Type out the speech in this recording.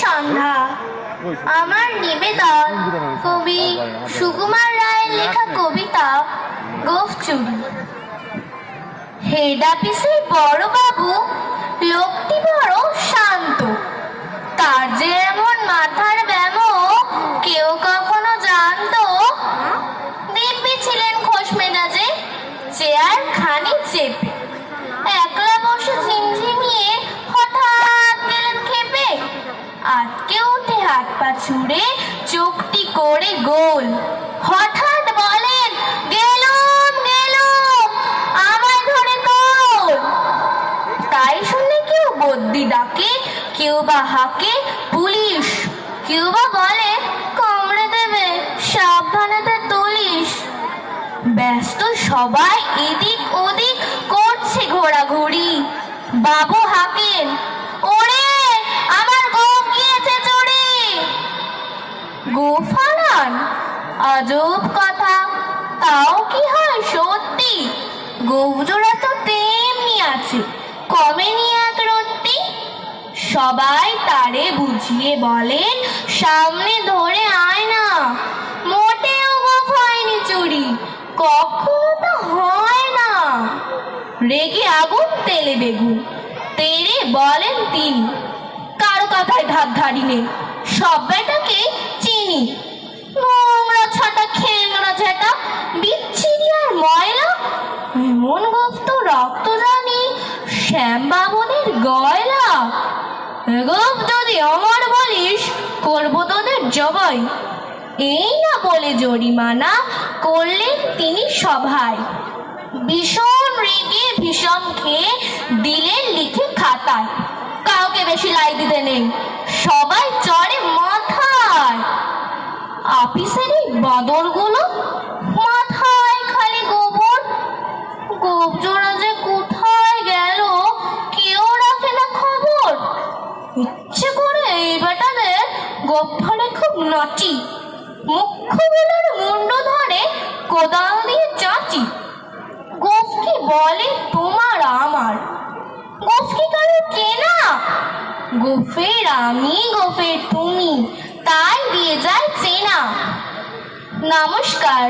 সন্ধ্যা। আমার নিবেদন কবি সুকুমার রায়ের লেখা কবিতা গোঁফ চুরি। হেড অফিসের বড় বাবু লোকটি বড় শান্ত, তার যে এমন মাথার ব্যামো কেউ কখনো জানতো। দিব্যি ছিলেন খোশ মেজাজে, চেয়ার খানি চেপে একলা বসে ঝিমঝিমিয়ে হঠাৎ গেলেন খেপে। আটকে উঠে হাত পা ছুড়ে চোখটি করে গোল, হঠাৎ বলেন গেলুম গেলুম, আমায় ধরে তোল। তাই শুনে কেউ বদ্যি ডাকে, কেউ বা হাঁকে পুলিশ, কেউ বা বলে কামড়ে দেবে সাবধানেতে তুলিস। ব্যস্ত সবাই এদিক ওদিক করছে ঘোরাঘুরি। বাবু হাঁকেন, ওরে আমার গোঁফ গিয়েছে চুরি। গোঁফ হারান? আজব কথা, তাও কি হয় সত্যি? গোঁফ জোড়া তো তেমনি আছে, কমেনি এক রত্তি। সবাই তারে বুঝিয়ে বলেন সামনে ধরে আয় না, মোটেও গোঁফ হয়নি চুরি, কখনো তো হয় না। রেগে আগুন তেলে বেগুন, তেরে বলেন তিনি কারো কথায় ধার ধারি নেই, সব বেটাকে চিনি। নোংরা ছাটা খেংরা ঝেটা বিচ্ছিরি আর ময়লা, এমন গোঁফ তো রক্ত জানি শ্যাম বাবনের গয়লা। গোঁফ যদি আমার বলিস করবো তোদের জবাই। এই না বলে জরিমানা করলেন তিনি সভায়। ভীষণ রেগে ভীষণ খেয়ে দিলেন লিখে খাতায়, কাউকে বেশি লাই দিতে নেই, সবাই চড়ে মাথায়। অফিসের এই বাঁদরগুলো মাথায় খালি গোবর, গোঁফ জোড়া যে কোথায় গেল কেউ রাখে না খবর। ইচ্ছে করে এই বেটাদের গোঁফ ধরে খুব নাচি, মুখ্যগুলোর মুন্ড ধরে কোদাল দিয়ে চাচি। গোঁফ কি বলে তোমার আমার, গোঁফ কি কারো কেনা? গোঁফের আমি গোঁফের তুমি, তাই দিয়ে যায় চেনা। নমস্কার।